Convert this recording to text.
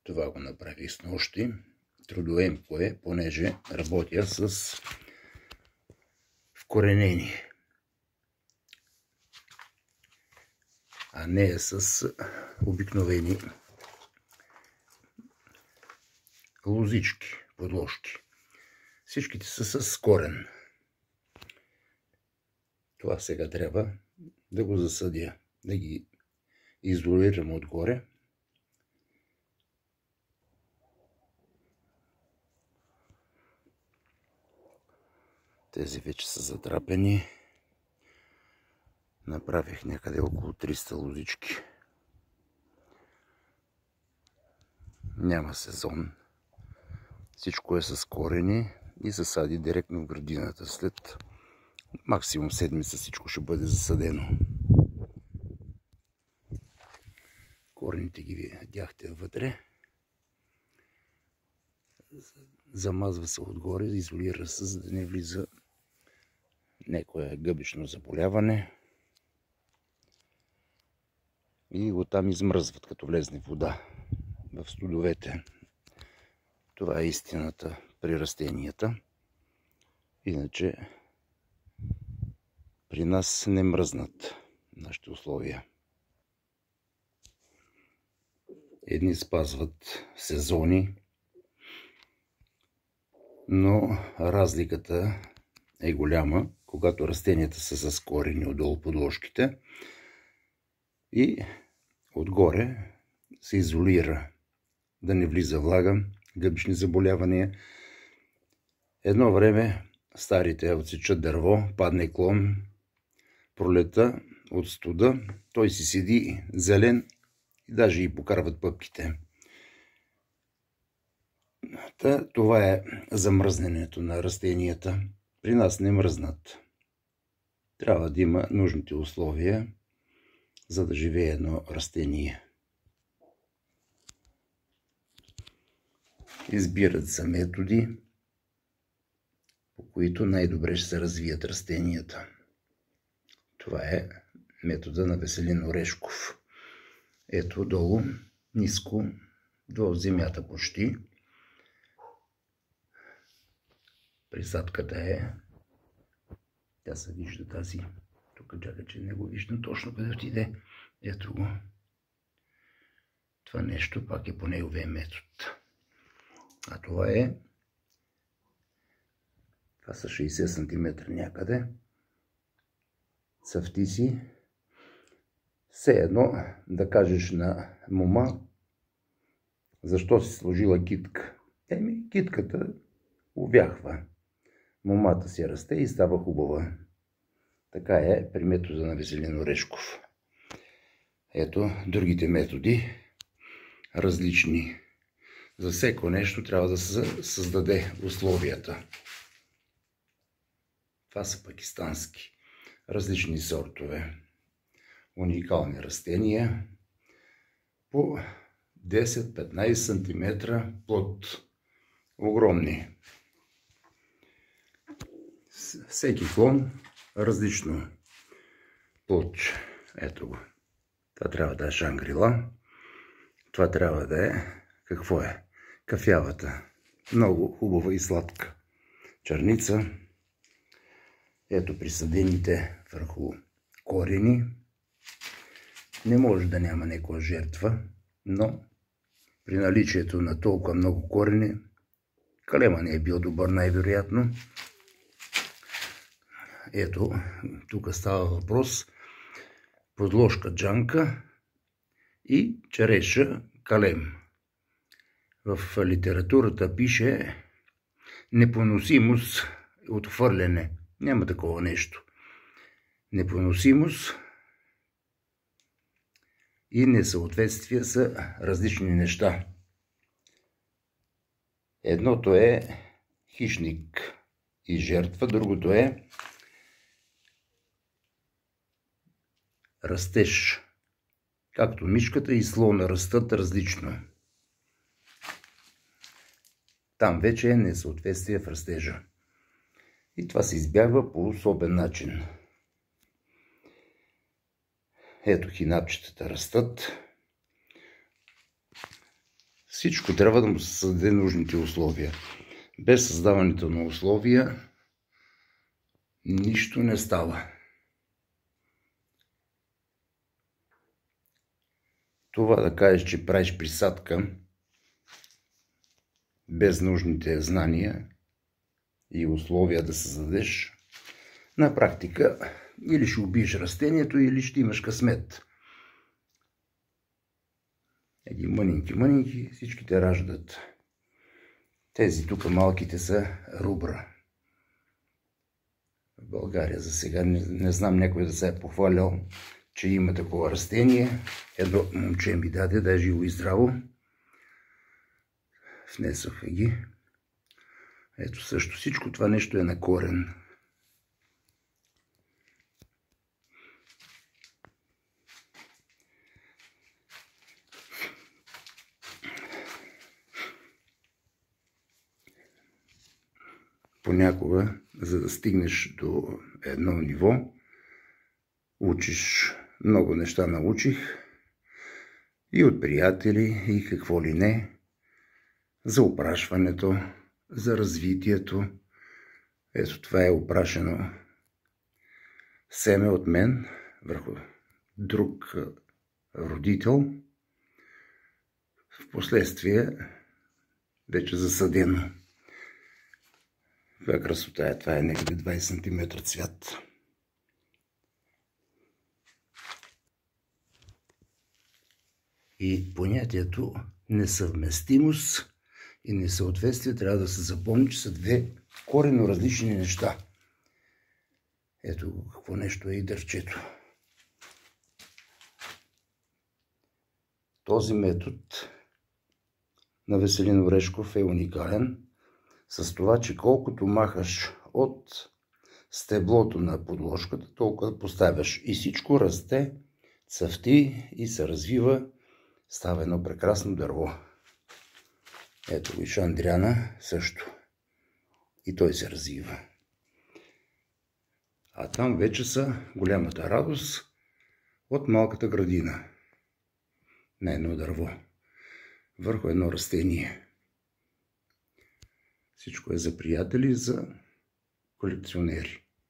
Това го направих снощи. Трудоемко е, понеже работя с вкоренени, а не с обикновени лозички, подложки. Всичките са с корен. Това сега трябва да го засадя, да ги изолирам отгоре. Тези вече са затрапени. Направих някъде около 300 лозички. Няма сезон. Всичко е с корени и се сади директно в градината. След максимум седмица всичко ще бъде засадено. Корените ги видяхте вътре. Замазва се отгоре, изолира се, за да не влиза някое гъбично заболяване. И оттам измръзват, като влезне вода в студовете. Това е истината при растенията. Иначе при нас не мръзнат нашите условия. Едни спазват сезони, но разликата е голяма, когато растенията са с корени отдолу подложките и отгоре се изолира, да не влиза влага, гъбични заболявания. Едно време старите отсечат дърво, падне клон, пролета от студа, той си седи зелен и даже и покарват пъпките. Това е замръзненето на растенията. При нас не мръзнат. Трябва да има нужните условия, за да живее едно растение. Избират се методи, по които най-добре ще се развият растенията. Това е метода на Веселин Орешков. Ето долу, ниско, до земята почти. Присадката е, тя се вижда тази, тук чака, че не го виждам точно къде отиде. Ето го. Това нещо пак е по неговия метод. А това са 60 см някъде. Цъфти си. Все едно да кажеш на мома, защо си сложила китка. Китката увяхва. Момата си расте и става хубава. Така е при метода на Веселин Орешков. Ето другите методи, различни. За всяко нещо трябва да се създаде условията. Това са пакистански, различни сортове, уникални растения, по 10-15 см плод, огромни. Всеки клон различно плодче. Ето го. Това трябва да е шангрила. Това трябва да е, какво е? Кафявата. Много хубава и сладка черница. Ето присъдените върху корени. Не може да няма някаква жертва, но при наличието на толкова много корени, калема не е бил добър най-вероятно. Ето, тук става въпрос подложка джанка и череша калем. В литературата пише непоносимост от хвърляне. Няма такова нещо. Непоносимост и несъответствие са различни неща. Едното е хищник и жертва, другото е растеж. Както мишката и слона растат различно. Там вече е несъответствие в растежа. И това се избягва по особен начин. Ето хинапчетата растат. Всичко трябва да му се създаде нужните условия. Без създаването на условия нищо не става. Това да кажеш, че правиш присадка без нужните знания и условия да създадеш, на практика или ще убиеш растението, или ще имаш късмет. Еди мънинки, всичките раждат. Тези тук малките са рубра. В България за сега не знам някой да се е похвалял, че има такова растение. Едно момче ми даде, да е живо и здраво. Внесоха ги. Ето също всичко това нещо е на корен. Понякога, за да стигнеш до едно ниво, учиш, много неща научих и от приятели, и какво ли не, за опрашването, за развитието. Ето това е опрашено семе от мен върху друг родител. Впоследствие вече засадено. Каква красота е, това е някъде 20 см цвят. И понятието несъвместимост и несъответствие трябва да се запомни, че са две коренно различни неща. Ето какво нещо е и дърчето. Този метод на Веселин Орешков е уникален с това, че колкото махаш от стеблото на подложката, толкова поставяш и всичко расте, цъфти и се развива, става едно прекрасно дърво. Ето и шандриана също. И той се развива. А там вече са голямата радост от малката градина на едно дърво върху едно растение. Всичко е за приятели, за колекционери.